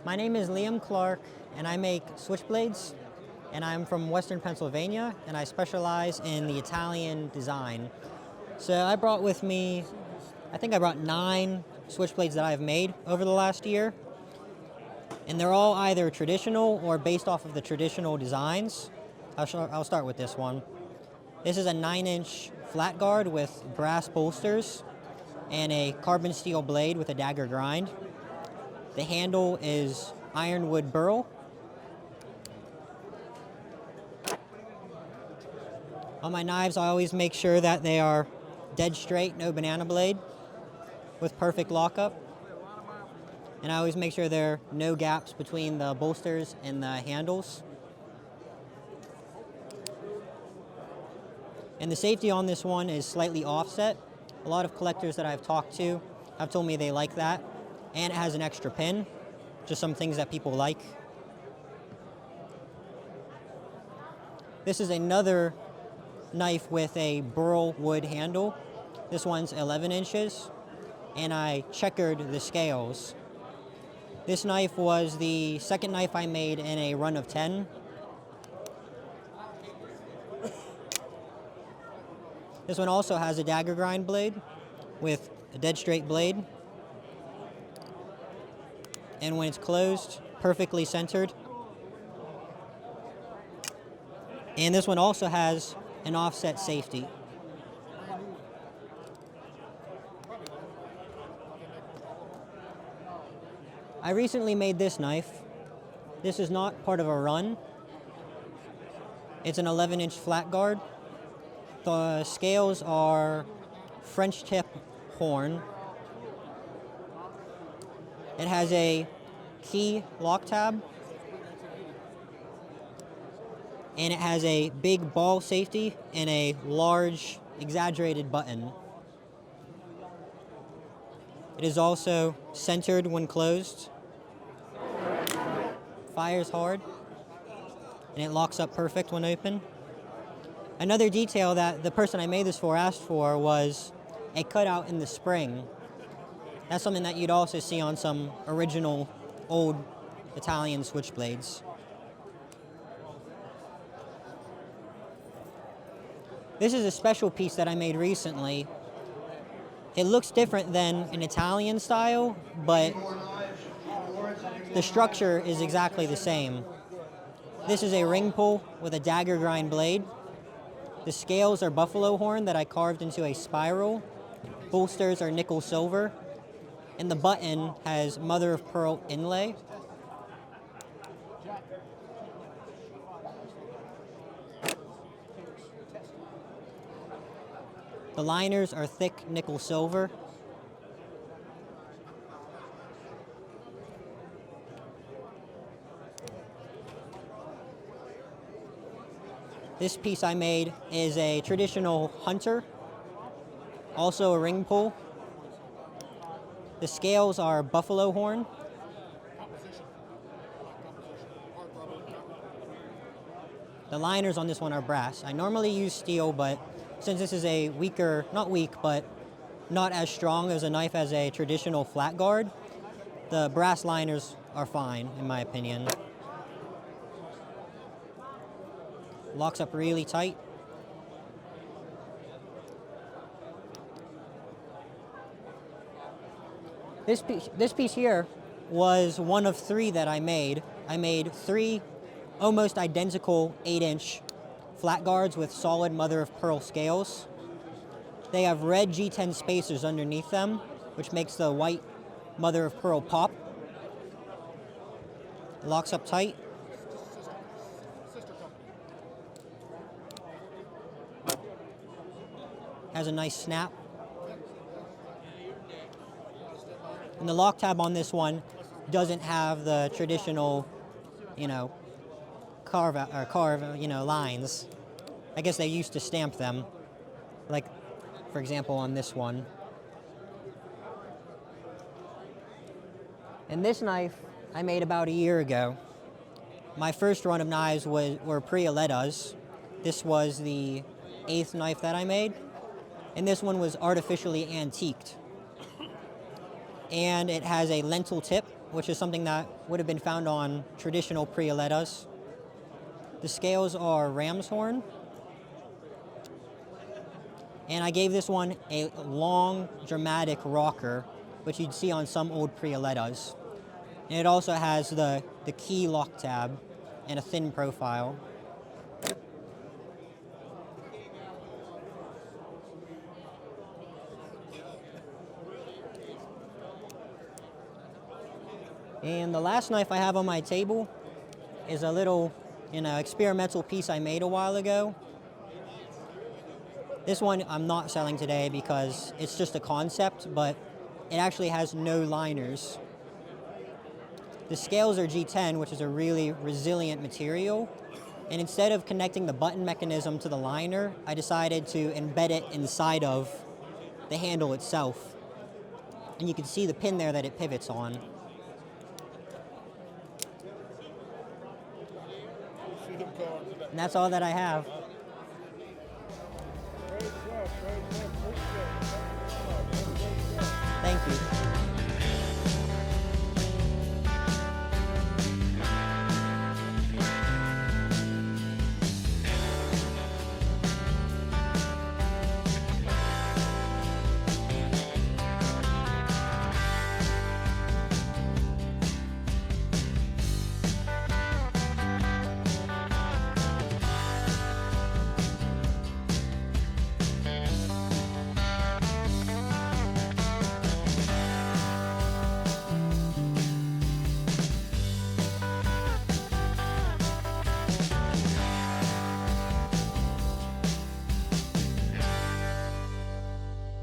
My name is Liam Clark, and I make switchblades, and I'm from Western Pennsylvania, and I specialize in the Italian design. So I brought with me, I think I brought 9 switchblades that I've made over the last year, and they're all either traditional or based off of the traditional designs. I'll start with this one. This is a 9-inch flat guard with brass bolsters and a carbon steel blade with a dagger grind. The handle is ironwood burl. On my knives, I always make sure that they are dead straight, no banana blade, with perfect lockup. And I always make sure there are no gaps between the bolsters and the handles. And the safety on this one is slightly offset. A lot of collectors that I've talked to have told me they like that. And it has an extra pin, just some things that people like. This is another knife with a burl wood handle. This one's 11 inches, and I checkered the scales. This knife was the second knife I made in a run of 10. This one also has a dagger grind blade with a dead straight blade. And when it's closed, perfectly centered. And this one also has an offset safety. I recently made this knife. This is not part of a run. It's an 11-inch flat guard. The scales are French tip horn. It has a key lock tab, and it has a big ball safety and a large exaggerated button. It is also centered when closed, fires hard, and it locks up perfect when open. Another detail that the person I made this for asked for was a cutout in the spring. That's something that you'd also see on some original old Italian switchblades. This is a special piece that I made recently. It looks different than an Italian style, but the structure is exactly the same. This is a ring pull with a dagger grind blade. The scales are buffalo horn that I carved into a spiral. Bolsters are nickel silver. And the button has mother of pearl inlay. The liners are thick nickel silver. This piece I made is a traditional hunter, also a ring pull. The scales are buffalo horn. The liners on this one are brass. I normally use steel, but since this is a weaker, not weak, but not as strong as a knife as a traditional flat guard, the brass liners are fine, in my opinion. Locks up really tight. This piece here was one of 3 that I made. I made 3 almost identical 8-inch flat guards with solid mother of pearl scales. They have red G10 spacers underneath them, which makes the white mother of pearl pop. It locks up tight. Has a nice snap. And the lock tab on this one doesn't have the traditional, carve lines. I guess they used to stamp them, like, for example, on this one. And this knife I made about a year ago. My first run of knives were pre-stilettos. This was the 8th knife that I made, and this one was artificially antiqued. And it has a lentil tip which is something that would have been found on traditional pre-stilettos. The scales are ram's horn. And I gave this one a long, dramatic rocker, which you'd see on some old pre-stilettos. And it also has the key lock tab and a thin profile. And the last knife I have on my table is a little, experimental piece I made a while ago. This one I'm not selling today because it's just a concept, but it actually has no liners. The scales are G10, which is a really resilient material. And instead of connecting the button mechanism to the liner, I decided to embed it inside of the handle itself. And you can see the pin there that it pivots on. And that's all that I have.